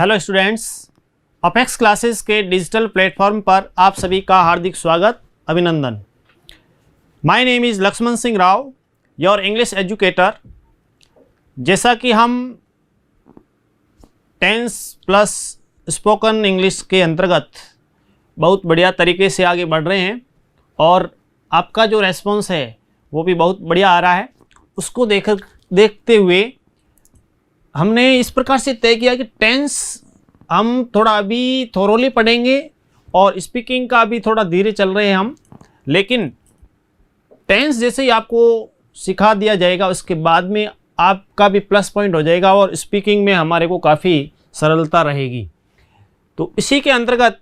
Hello students, Apex classes के digital platform पर आप सभी का हार्दिक स्वागत, अभिनंदन। My name is Lakshman Singh Rao, your English educator. जैसा कि हम टेंस प्लस स्पोकन इंग्लिश के अंतर्गत बहुत बढ़िया तरीके से आगे बढ़ रहे हैं और आपका जो रेस्पॉन्स है वो भी बहुत बढ़िया आ रहा है। उसको देखते हुए हमने इस प्रकार से तय किया कि टेंस हम थोड़ा अभी थोरोली पढ़ेंगे और स्पीकिंग का भी थोड़ा धीरे चल रहे हैं हम, लेकिन टेंस जैसे ही आपको सिखा दिया जाएगा उसके बाद में आपका भी प्लस पॉइंट हो जाएगा और स्पीकिंग में हमारे को काफ़ी सरलता रहेगी। तो इसी के अंतर्गत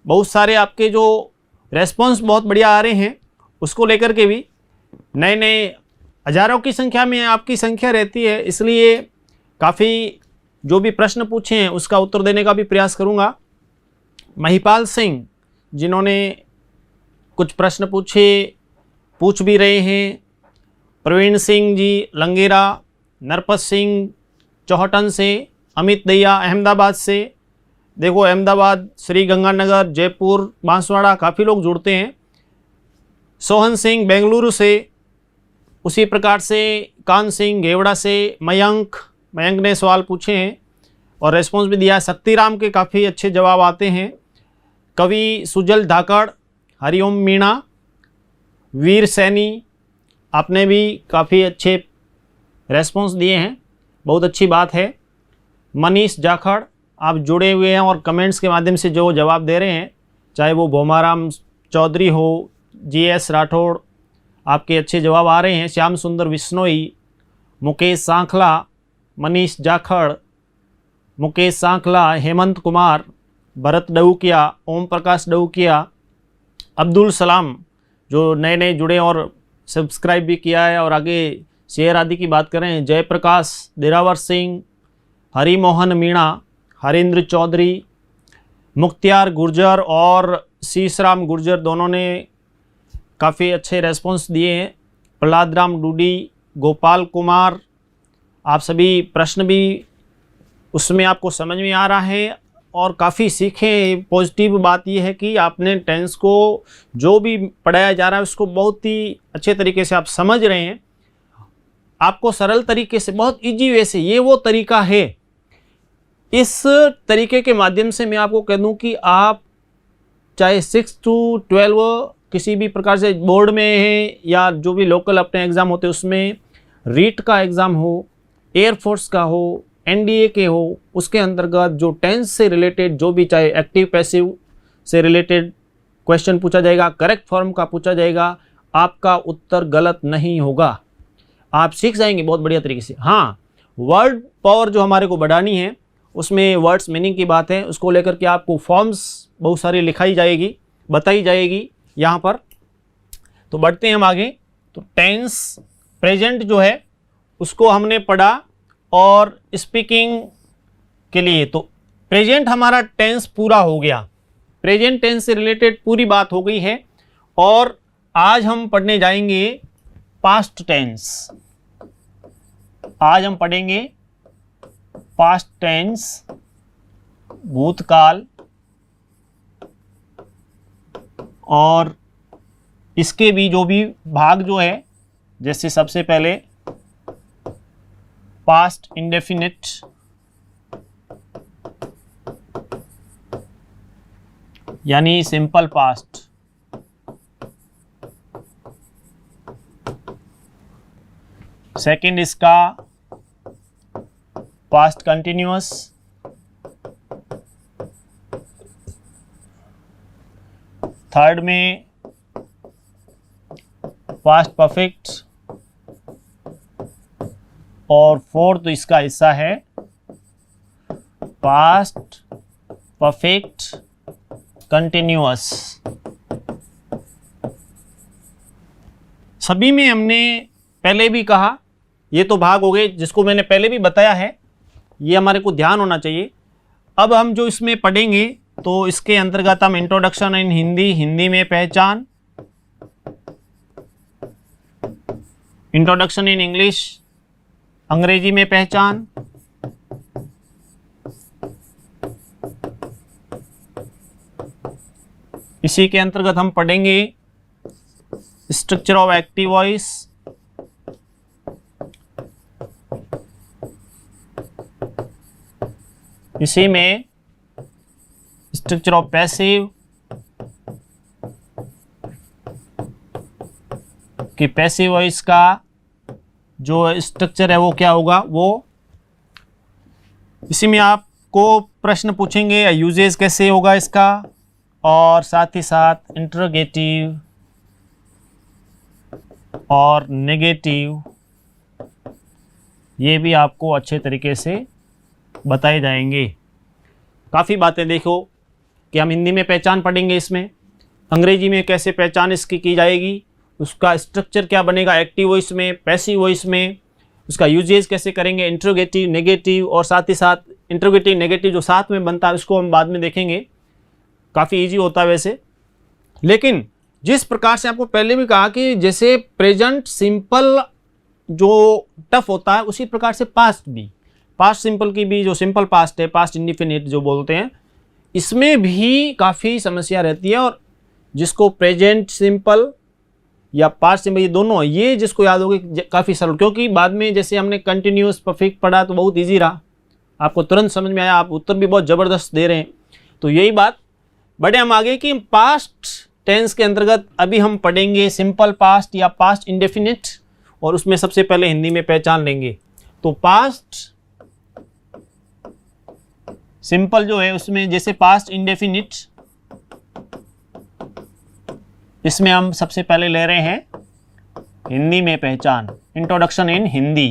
बहुत सारे आपके जो रेस्पॉन्स बहुत बढ़िया आ रहे हैं, उसको लेकर के भी नए नए हज़ारों की संख्या में आपकी संख्या रहती है, इसलिए काफ़ी जो भी प्रश्न पूछे हैं उसका उत्तर देने का भी प्रयास करूंगा। महिपाल सिंह जिन्होंने कुछ प्रश्न पूछ भी रहे हैं, प्रवीण सिंह जी लंगेरा, नरपत सिंह चौहटन से, अमित दैया अहमदाबाद से, देखो अहमदाबाद, श्री गंगानगर, जयपुर, बांसवाड़ा काफ़ी लोग जुड़ते हैं। सोहन सिंह बेंगलुरु से, उसी प्रकार से कान सिंह घेवड़ा से, मयंक ने सवाल पूछे हैं और रेस्पॉन्स भी दिया है। शक्तिराम के काफ़ी अच्छे जवाब आते हैं। कवि सुजल धाकड़, हरिओम मीणा, वीर सैनी, आपने भी काफ़ी अच्छे रेस्पॉन्स दिए हैं, बहुत अच्छी बात है। मनीष जाखड़, आप जुड़े हुए हैं और कमेंट्स के माध्यम से जो जवाब दे रहे हैं, चाहे वो भोमाराम चौधरी हो, GS राठौड़, आपके अच्छे जवाब आ रहे हैं। श्याम सुंदर बिश्नोई, मुकेश सांखला, मनीष जाखड़, मुकेश सांखला, हेमंत कुमार, भरत डऊकिया, ओम प्रकाश डऊकिया, अब्दुल सलाम जो नए नए जुड़े और सब्सक्राइब भी किया है और आगे शेयर आदि की बात करें, जयप्रकाश, दिरावर सिंह, हरिमोहन मीणा, हरेंद्र चौधरी, मुख्तियार गुर्जर और शीशराम गुर्जर दोनों ने काफ़ी अच्छे रेस्पॉन्स दिए हैं। प्रहलाद राम डूडी, गोपाल कुमार, आप सभी प्रश्न भी उसमें आपको समझ में आ रहा है और काफ़ी सीखे। पॉजिटिव बात यह है कि आपने टेंस को जो भी पढ़ाया जा रहा है उसको बहुत ही अच्छे तरीके से आप समझ रहे हैं। आपको सरल तरीके से, बहुत इजी वे से, ये वो तरीका है। इस तरीके के माध्यम से मैं आपको कह दूं कि आप चाहे 6 to 12 किसी भी प्रकार से बोर्ड में है या जो भी लोकल अपने एग्ज़ाम होते हैं उसमें, रीट का एग्ज़ाम हो, एयरफोर्स का हो, NDA के हो, उसके अंतर्गत जो टेंस से रिलेटेड जो भी, चाहे एक्टिव पैसिव से रिलेटेड क्वेश्चन पूछा जाएगा, करेक्ट फॉर्म का पूछा जाएगा, आपका उत्तर गलत नहीं होगा। आप सीख जाएंगे बहुत बढ़िया तरीके से। हाँ, वर्ड पावर जो हमारे को बढ़ानी है उसमें वर्ड्स मीनिंग की बात है, उसको लेकर के आपको फॉर्म्स बहुत सारी लिखाई जाएगी, बताई जाएगी यहाँ पर। तो बढ़ते हैं हम आगे। तो टेंस प्रेजेंट जो है उसको हमने पढ़ा और स्पीकिंग के लिए तो प्रेजेंट हमारा टेंस पूरा हो गया, प्रेजेंट टेंस से रिलेटेड पूरी बात हो गई है। और आज हम पढ़ने जाएंगे पास्ट टेंस। आज हम पढ़ेंगे पास्ट टेंस, भूतकाल, और इसके भी जो भी भाग जो है, जैसे सबसे पहले पास्ट इंडेफिनिट, यानी सिंपल पास्ट, सेकंड इसका पास्ट कंटिन्यूअस, थर्ड में पास्ट परफेक्ट, और फोर्थ इसका हिस्सा है पास्ट परफेक्ट कंटिन्यूअस। सभी में हमने पहले भी कहा, ये तो भाग हो गए जिसको मैंने पहले भी बताया है, ये हमारे को ध्यान होना चाहिए। अब हम जो इसमें पढ़ेंगे तो इसके अंतर्गत हम इंट्रोडक्शन इन हिंदी, हिंदी में पहचान, इंट्रोडक्शन इन इंग्लिश, अंग्रेजी में पहचान, इसी के अंतर्गत हम पढ़ेंगे स्ट्रक्चर ऑफ एक्टिव वॉइस, इसी में स्ट्रक्चर ऑफ पैसिव, कि पैसिव वॉइस का जो स्ट्रक्चर है वो क्या होगा, वो इसी में आपको प्रश्न पूछेंगे या यूजेस कैसे होगा इसका, और साथ ही साथ इंटरोगेटिव और नेगेटिव ये भी आपको अच्छे तरीके से बताए जाएंगे। काफ़ी बातें देखो कि हम हिंदी में पहचान पढ़ेंगे, इसमें अंग्रेजी में कैसे पहचान इसकी की जाएगी, उसका स्ट्रक्चर क्या बनेगा एक्टिव वॉइस में, पैसिव वॉइस में, उसका यूजेस कैसे करेंगे, इंट्रोगेटिव, नेगेटिव, और साथ ही साथ इंट्रोगेटिव नेगेटिव जो साथ में बनता है उसको हम बाद में देखेंगे। काफ़ी इजी होता है वैसे, लेकिन जिस प्रकार से आपको पहले भी कहा कि जैसे प्रेजेंट सिंपल जो टफ होता है उसी प्रकार से पास्ट भी, पास्ट सिंपल की भी जो सिंपल पास्ट है, पास्ट इंडिफिनिट जो बोलते हैं, इसमें भी काफ़ी समस्या रहती है। और जिसको प्रेजेंट सिंपल या पास्ट सिंपल ये दोनों, ये जिसको याद होगी काफ़ी सरल, क्योंकि बाद में जैसे हमने कंटिन्यूस परफेक्ट पढ़ा तो बहुत इजी रहा, आपको तुरंत समझ में आया, आप उत्तर भी बहुत ज़बरदस्त दे रहे हैं। तो यही बात बढ़े हम आगे कि पास्ट टेंस के अंतर्गत अभी हम पढ़ेंगे सिंपल पास्ट या पास्ट इंडेफिनिट, और उसमें सबसे पहले हिंदी में पहचान लेंगे। तो पास्ट सिंपल जो है उसमें जैसे पास्ट इंडेफिनिट, इसमें हम सबसे पहले ले रहे हैं हिंदी में पहचान, इंट्रोडक्शन इन हिंदी,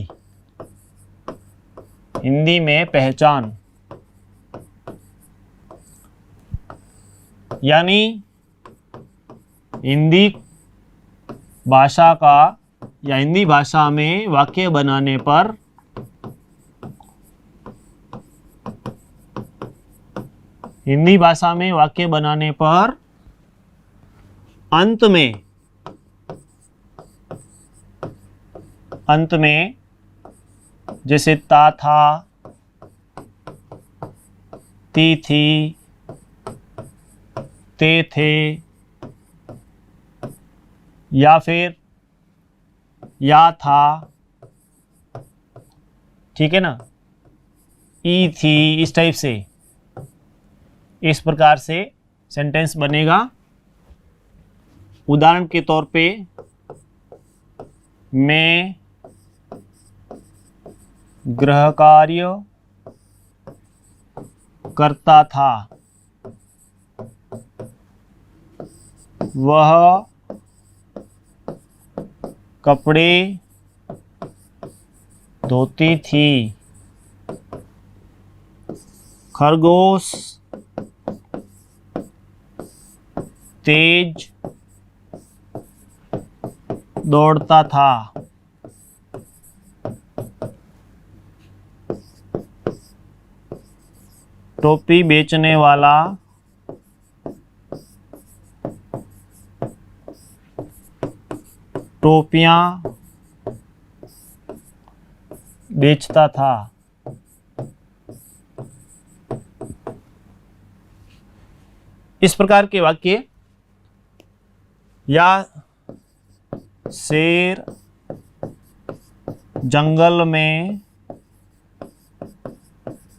हिंदी में पहचान, यानी हिंदी भाषा का या हिंदी भाषा में वाक्य बनाने पर हिंदी भाषा में वाक्य बनाने पर अंत में जैसे ता था, ती थी, ते थे, या फिर या था, ठीक है ना, ई थी, इस टाइप से, इस प्रकार से सेंटेंस बनेगा। उदाहरण के तौर पे मैं गृह कार्य करता था, वह कपड़े धोती थी, खरगोश तेज दौड़ता था, टोपी बेचने वाला टोपियां बेचता था। इस प्रकार के वाक्य, या शेर जंगल में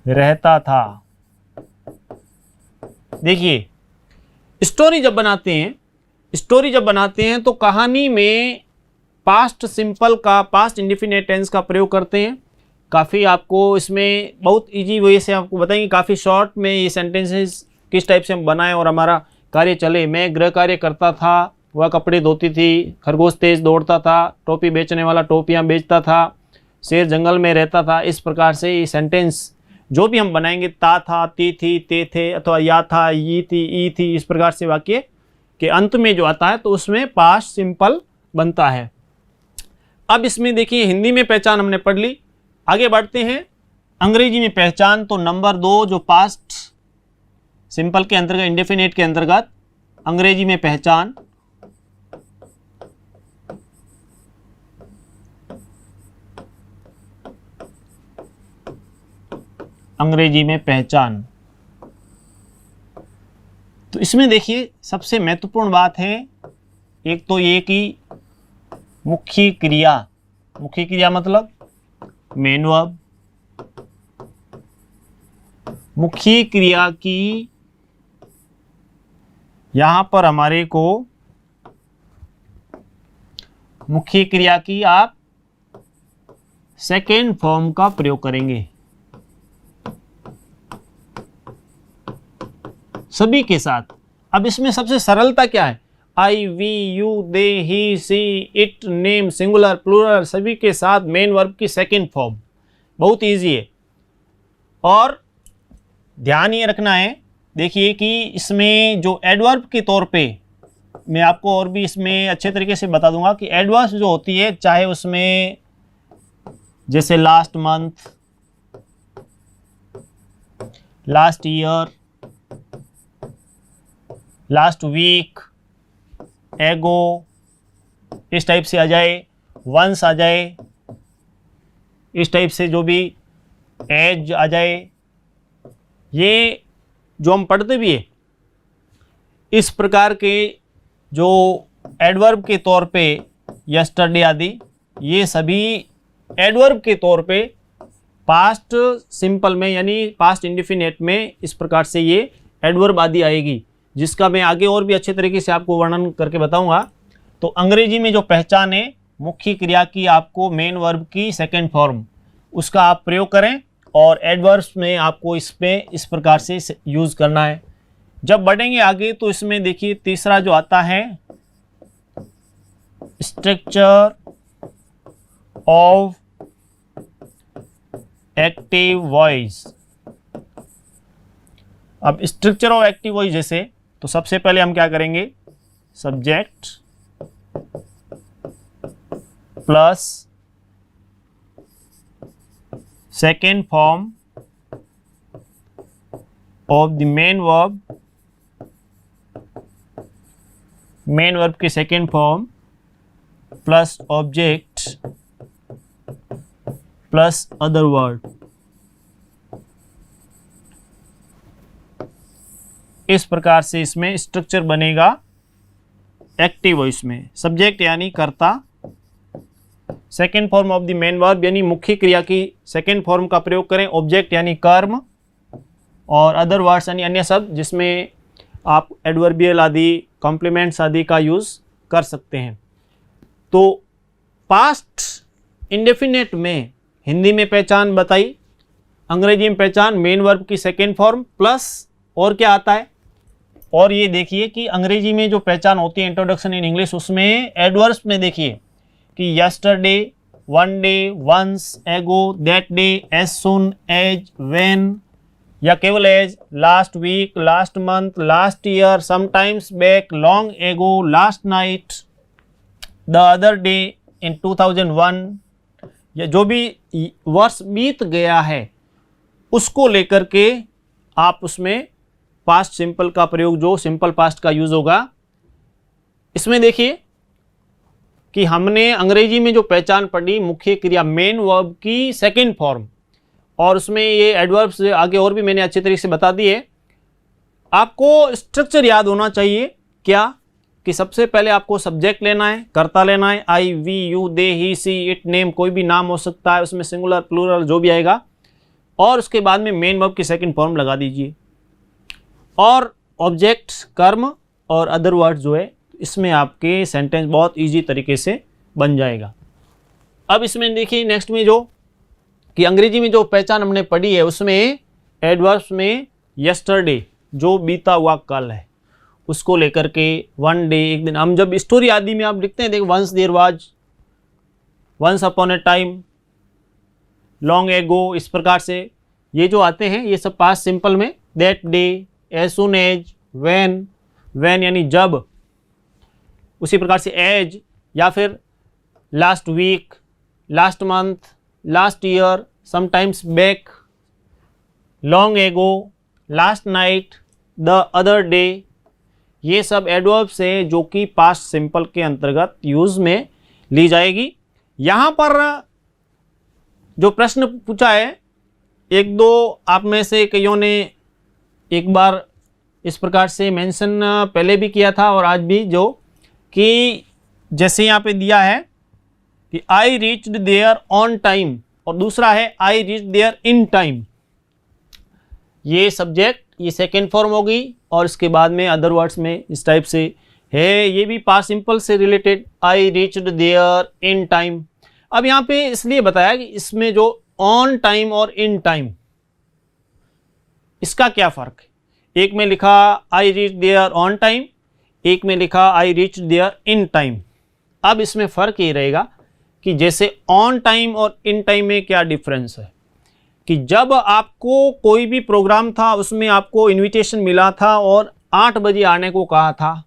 रहता था। देखिए स्टोरी जब बनाते हैं तो कहानी में पास्ट सिंपल का, पास्ट इंडेफिनिट टेंस का प्रयोग करते हैं। काफ़ी आपको इसमें बहुत इजी वे से आपको बताएंगे, काफ़ी शॉर्ट में ये सेंटेंसेस किस टाइप से हम बनाएं और हमारा कार्य चले। मैं गृह कार्य करता था, वह कपड़े धोती थी, खरगोश तेज दौड़ता था, टोपी बेचने वाला टोपियां बेचता था, शेर जंगल में रहता था। इस प्रकार से ये सेंटेंस जो भी हम बनाएंगे, ता था, ती थी, ते थे, अथवा या था, ये थी, ई थी, इस प्रकार से वाक्य के अंत में जो आता है तो उसमें पास्ट सिंपल बनता है। अब इसमें देखिए हिंदी में पहचान हमने पढ़ ली, आगे बढ़ते हैं अंग्रेजी में पहचान। तो नंबर 2 जो पास्ट सिंपल के अंतर्गत, इंडेफिनिट के अंतर्गत अंग्रेजी में पहचान, अंग्रेजी में पहचान। तो इसमें देखिए सबसे महत्वपूर्ण बात है, एक तो ये कि मुख्य क्रिया मतलब मेन वर्ब, मुख्य क्रिया की यहां पर हमारे को मुख्य क्रिया की आप सेकेंड फॉर्म का प्रयोग करेंगे सभी के साथ। अब इसमें सबसे सरलता क्या है, I, we, you, they, he, she, it, name, singular, plural सभी के साथ मेन वर्ब की सेकेंड फॉर्म, बहुत इजी है। और ध्यान ये रखना है, देखिए कि इसमें जो एडवर्ब के तौर पे मैं आपको और भी इसमें अच्छे तरीके से बता दूंगा कि एडवर्ब्स जो होती है, चाहे उसमें जैसे last month, last year, last week, ago, इस टाइप से आ जाए, वंस आ जाए, इस टाइप से जो भी एज आ जाए, ये जो हम पढ़ते भी है इस प्रकार के जो एडवर्ब के तौर पे यस्टरडे आदि, ये सभी एडवर्ब के तौर पे पास्ट सिंपल में यानी पास्ट इंडेफिनिट में इस प्रकार से ये एडवर्ब आदि आएगी, जिसका मैं आगे और भी अच्छे तरीके से आपको वर्णन करके बताऊंगा। तो अंग्रेजी में जो पहचान है मुख्य क्रिया की, आपको मेन वर्ब की सेकेंड फॉर्म, उसका आप प्रयोग करें और एडवर्ब्स में आपको इस प्रकार से यूज़ करना है। जब बढ़ेंगे आगे तो इसमें देखिए तीसरा जो आता है स्ट्रक्चर ऑफ एक्टिव वॉइस। अब स्ट्रक्चर ऑफ एक्टिव वॉइस जैसे, तो सबसे पहले हम क्या करेंगे, subject plus second form of the main verb की second form plus object plus other word, इस प्रकार से इसमें स्ट्रक्चर बनेगा एक्टिव वॉइस में। सब्जेक्ट यानी कर्ता, second form of the main verb यानी मुख्य क्रिया की सेकेंड फॉर्म का प्रयोग करें, ऑब्जेक्ट यानी कर्म, और अदर वर्ड्स यानी अन्य शब्द जिसमें आप एडवर्बियल आदि, कॉम्प्लीमेंट्स आदि का यूज़ कर सकते हैं। तो पास्ट इंडेफिनेट में हिंदी में पहचान बताई, अंग्रेजी में पहचान मेन वर्ब की सेकेंड फॉर्म प्लस और क्या आता है, और ये देखिए कि अंग्रेजी में जो पहचान होती है इंट्रोडक्शन इन इंग्लिश, उसमें एडवर्ब्स में देखिए कि yesterday, one day, once, ago, that day, as soon, as, when या केवल as, last week, last month, last year, sometimes back, long ago, last night, the other day, in 2001, या जो भी वर्ष बीत गया है उसको लेकर के आप उसमें पास्ट सिंपल का प्रयोग, जो सिंपल पास्ट का यूज होगा। इसमें देखिए कि हमने अंग्रेजी में जो पहचान पढ़ी मुख्य क्रिया मेन वर्ब की सेकेंड फॉर्म, और उसमें ये एडवर्ब्स आगे और भी मैंने अच्छे तरीके से बता दिए। आपको स्ट्रक्चर याद होना चाहिए, क्या कि सबसे पहले आपको सब्जेक्ट लेना है, कर्ता लेना है, I, we, you, they, he, she, it, name, कोई भी नाम हो सकता है, उसमें सिंगुलर, प्लूरल जो भी आएगा, और उसके बाद में मेन वर्ब की सेकेंड फॉर्म लगा दीजिए, और ऑब्जेक्ट, कर्म और अदर वर्ड जो है, इसमें आपके सेंटेंस बहुत इजी तरीके से बन जाएगा। अब इसमें देखिए नेक्स्ट में जो कि अंग्रेजी में जो पहचान हमने पढ़ी है, उसमें एडवर्ब्स में यस्टरडे जो बीता हुआ कल है उसको लेकर के, वन डे एक दिन, हम जब स्टोरी आदि में आप लिखते हैं देखो, once there was, once upon a time, long ago, इस प्रकार से ये जो आते हैं ये सब पास्ट सिंपल में, that day, as soon as, when, when यानी जब, उसी प्रकार से एज, या फिर last week, last month, last year, sometimes back, long ago, last night, the other day, ये सब एडवर्ब्स है जो कि पास्ट सिंपल के अंतर्गत यूज में ली जाएगी। यहाँ पर जो प्रश्न पूछा है, एक दो आप में से कईयों ने एक बार इस प्रकार से मेंशन पहले भी किया था और आज भी, जो कि जैसे यहाँ पे दिया है कि I reached there on time, और दूसरा है I reached there in time. ये सब्जेक्ट, ये सेकेंड फॉर्म होगी, और इसके बाद में अदर वर्ड्स में इस टाइप से है। ये भी पास्ट सिंपल से related, I reached there in time. अब यहाँ पे इसलिए बताया कि इसमें जो ऑन टाइम और इन टाइम, इसका क्या फ़र्क है। एक में लिखा I reach there on time, एक में लिखा I reach there in time. अब इसमें फ़र्क ये रहेगा कि जैसे ऑन टाइम और इन टाइम में क्या डिफरेंस है, कि जब आपको कोई भी प्रोग्राम था उसमें आपको इनविटेशन मिला था और 8 बजे आने को कहा था,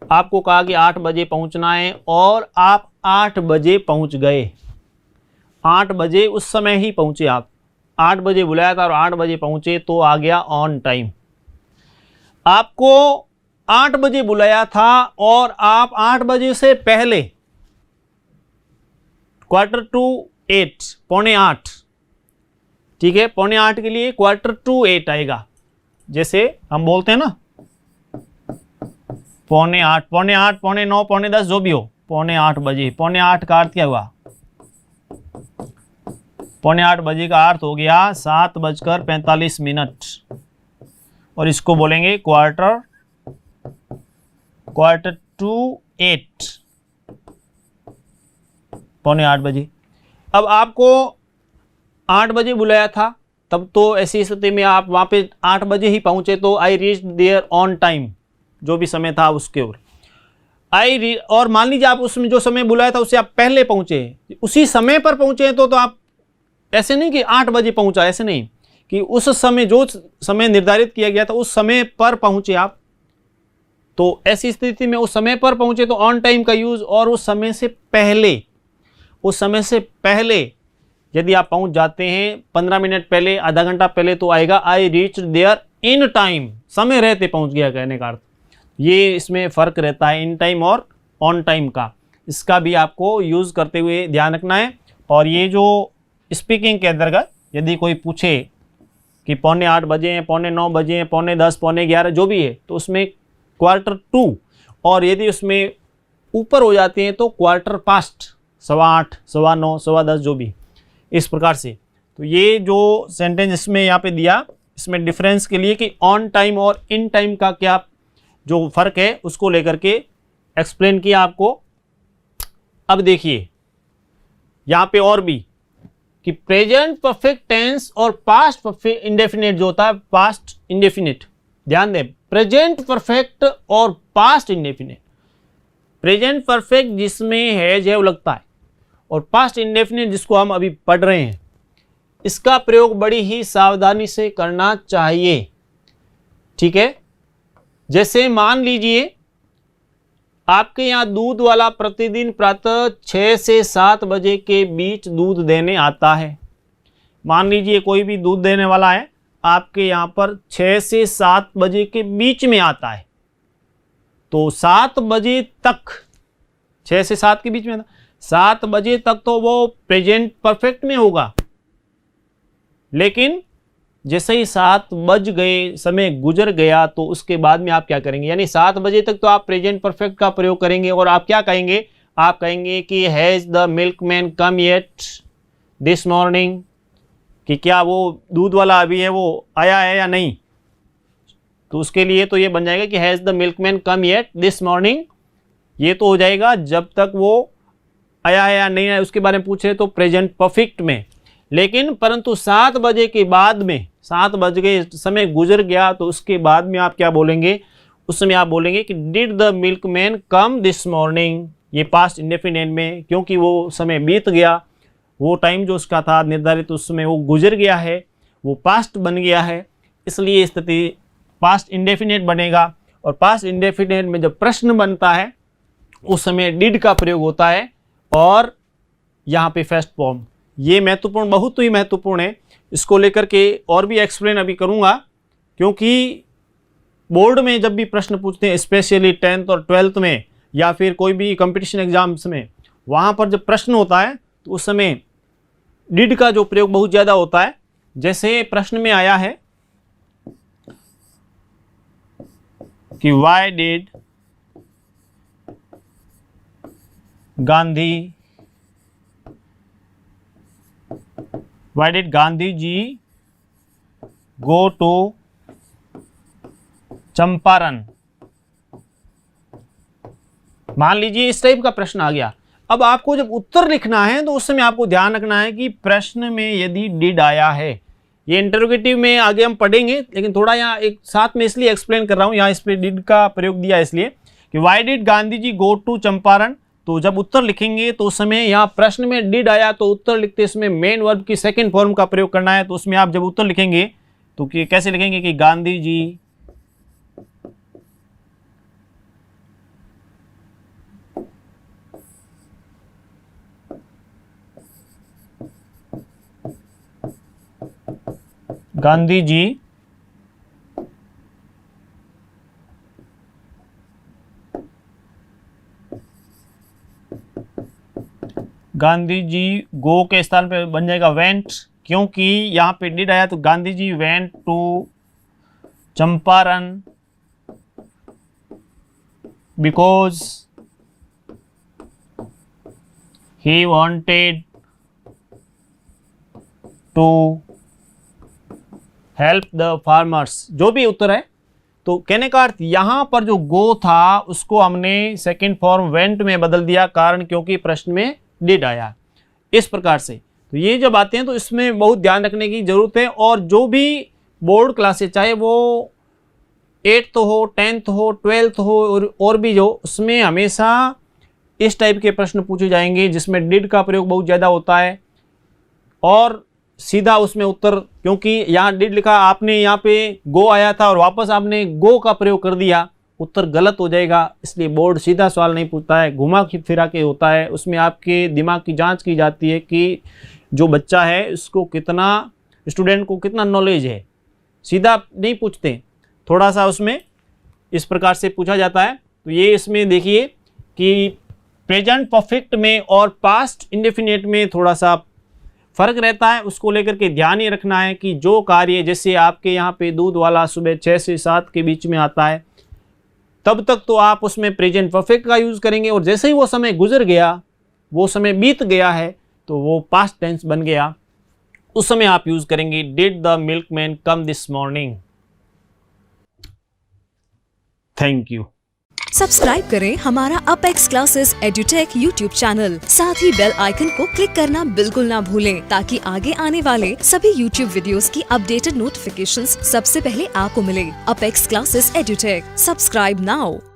आपको कहा कि 8 बजे पहुंचना है, और आप 8 बजे पहुंच गए। 8 बजे उस समय ही पहुंचे, आप 8 बजे बुलाया था और 8 बजे पहुंचे, तो आ गया ऑन टाइम। आपको 8 बजे बुलाया था और आप 8 बजे से पहले, 7:45, पौने 8, ठीक है, पौने 8 के लिए 7:45 आएगा। जैसे हम बोलते हैं ना पौने 8, पौने 8, पौने 9, पौने 10, जो भी हो, पौने 8 बजे। पौने 8 का अर्थ क्या हुआ, पौने 8 बजे का अर्थ हो गया 7:45, और इसको बोलेंगे 7:45, पौने 8 बजे। अब आपको 8 बजे बुलाया था, तब तो ऐसी स्थिति में आप वहाँ पे 8 बजे ही पहुँचे, तो I reach there on time, जो भी समय था उसके ओर और मान लीजिए आप उसमें जो समय बुलाया था उससे आप पहले पहुँचे, उसी समय पर पहुँचे, तो आप ऐसे नहीं कि 8 बजे पहुँचा, ऐसे नहीं कि उस समय, जो समय निर्धारित किया गया था उस समय पर पहुँचे आप। तो ऐसी स्थिति में उस समय पर पहुँचे तो ऑन टाइम का यूज़, और उस समय से पहले, उस समय से पहले यदि आप पहुंच जाते हैं 15 मिनट पहले, आधा घंटा पहले, तो आएगा I reach there in time, समय रहते पहुंच गया कहने का अर्थ। ये इसमें फ़र्क रहता है इन टाइम और ऑन टाइम का, इसका भी आपको यूज़ करते हुए ध्यान रखना है। और ये जो स्पीकिंग के अंतर्गत यदि कोई पूछे कि पौने 8 बजे हैं, पौने 9 बजे हैं, पौने 10, पौने 11, जो भी है, तो उसमें 7:45, और यदि उसमें ऊपर हो जाते हैं तो 7:15, 8:15, 9:15, 10:15, जो भी, इस प्रकार से। तो ये जो सेंटेंस इसमें यहाँ पे दिया, इसमें डिफरेंस के लिए कि ऑन टाइम और इन टाइम का क्या जो फ़र्क है उसको लेकर के एक्सप्लेन किया आपको। अब देखिए यहाँ पे और भी कि प्रेजेंट परफेक्ट टेंस और पास्ट परफेक्ट इंडेफिनिट जो होता है, पास्ट इंडेफिनिट, ध्यान दें, प्रेजेंट परफेक्ट और पास्ट इंडेफिनिट। प्रेजेंट परफेक्ट जिसमें है जो लगता है, और पास्ट इंडेफिनिट जिसको हम अभी पढ़ रहे हैं, इसका प्रयोग बड़ी ही सावधानी से करना चाहिए, ठीक है। जैसे मान लीजिए आपके यहाँ दूध वाला प्रतिदिन प्रातः 6 से 7 बजे के बीच दूध देने आता है। मान लीजिए कोई भी दूध देने वाला है आपके यहाँ पर 6 से 7 बजे के बीच में आता है, तो 7 बजे तक, 6 से 7 के बीच में, 7 बजे तक तो वो प्रेजेंट परफेक्ट में होगा। लेकिन जैसे ही 7 बज गए, समय गुजर गया, तो उसके बाद में आप क्या करेंगे, यानी 7 बजे तक तो आप प्रेजेंट परफेक्ट का प्रयोग करेंगे, और आप क्या कहेंगे, आप कहेंगे कि has the milkman come yet this morning, कि क्या वो दूध वाला अभी है वो आया है या नहीं। तो उसके लिए तो ये बन जाएगा कि has the milkman come yet this morning. ये तो हो जाएगा जब तक वो आया है या नहीं आया उसके बारे में पूछ रहे तो प्रेजेंट परफेक्ट में। लेकिन परंतु 7 बजे के बाद में, 7 बज गए, समय गुजर गया, तो उसके बाद में आप क्या बोलेंगे, उस समय आप बोलेंगे कि did the milkman come this morning. ये पास्ट इंडेफिनिट में, क्योंकि वो समय बीत गया, वो टाइम जो उसका था निर्धारित उस समय वो गुजर गया है, वो पास्ट बन गया है, इसलिए स्थिति पास्ट इंडेफिनिट बनेगा। और पास्ट इंडेफिनिट में जब प्रश्न बनता है उस समय डिड का प्रयोग होता है, और यहाँ पे फर्स्ट फॉर्म। ये महत्वपूर्ण, बहुत ही महत्वपूर्ण है। इसको लेकर के और भी एक्सप्लेन अभी करूँगा, क्योंकि बोर्ड में जब भी प्रश्न पूछते हैं, स्पेशली 10th और 12th में, या फिर कोई भी कंपटीशन एग्जाम्स में, वहाँ पर जब प्रश्न होता है तो उस समय डिड का जो प्रयोग बहुत ज़्यादा होता है। जैसे प्रश्न में आया है कि why did Gandhi ji go to Champaran. मान लीजिए इस टाइप का प्रश्न आ गया। अब आपको जब उत्तर लिखना है तो उस समय आपको ध्यान रखना है कि प्रश्न में यदि डिड आया है, ये इंटरोगेटिव में आगे हम पढ़ेंगे, लेकिन थोड़ा यहाँ एक साथ में इसलिए एक्सप्लेन कर रहा हूँ, यहाँ इस पे डिड का प्रयोग दिया इसलिए कि why did Gandhi ji go to Champaran. तो जब उत्तर लिखेंगे तो उस समय यहाँ प्रश्न में डिड आया तो उत्तर लिखते समय मेन वर्ब की सेकंड फॉर्म का प्रयोग करना है। तो उसमें आप जब उत्तर लिखेंगे तो कैसे लिखेंगे कि गांधी जी गांधी जी गो के स्थान पे बन जाएगा वेंट, क्योंकि यहाँ पे डिड आया तो Gandhi ji went to Champaran because he wanted to help the farmers. जो भी उत्तर है, तो कहने का अर्थ यहां पर जो गो था उसको हमने सेकंड फॉर्म वेंट में बदल दिया, कारण क्योंकि प्रश्न में डिड आया। इस प्रकार से तो ये जब आते हैं तो इसमें बहुत ध्यान रखने की जरूरत है। और जो भी बोर्ड क्लासेस, चाहे वो 8th हो, 10th हो, 12th हो और भी जो, उसमें हमेशा इस टाइप के प्रश्न पूछे जाएंगे जिसमें डिड का प्रयोग बहुत ज़्यादा होता है और सीधा उसमें उत्तर, क्योंकि यहाँ डिड लिखा, आपने यहाँ पे गो आया था और वापस आपने गो का प्रयोग कर दिया, उत्तर गलत हो जाएगा। इसलिए बोर्ड सीधा सवाल नहीं पूछता है, घुमा फिरा के होता है। उसमें आपके दिमाग की जांच की जाती है कि जो बच्चा है उसको कितना, स्टूडेंट को कितना नॉलेज है। सीधा नहीं पूछते, थोड़ा सा उसमें इस प्रकार से पूछा जाता है। तो ये इसमें देखिए कि प्रेजेंट परफेक्ट में और पास्ट इंडेफिनिट में थोड़ा सा फर्क रहता है, उसको लेकर के ध्यान ही रखना है कि जो कार्य, जैसे आपके यहाँ पे दूध वाला सुबह 6 से 7 के बीच में आता है, तब तक तो आप उसमें प्रेजेंट परफेक्ट का यूज़ करेंगे, और जैसे ही वो समय गुजर गया, वो समय बीत गया है, तो वो पास्ट टेंस बन गया, उस समय आप यूज़ करेंगे did the milkman come this morning. Thank you. Subscribe करें हमारा apex classes edutech YouTube channel, साथ ही बेल आइकन को क्लिक करना बिल्कुल ना भूलें, ताकि आगे आने वाले सभी यूट्यूब वीडियोस की अपडेटेड नोटिफिकेशंस सबसे पहले आपको मिले। Apex classes edutech, subscribe now.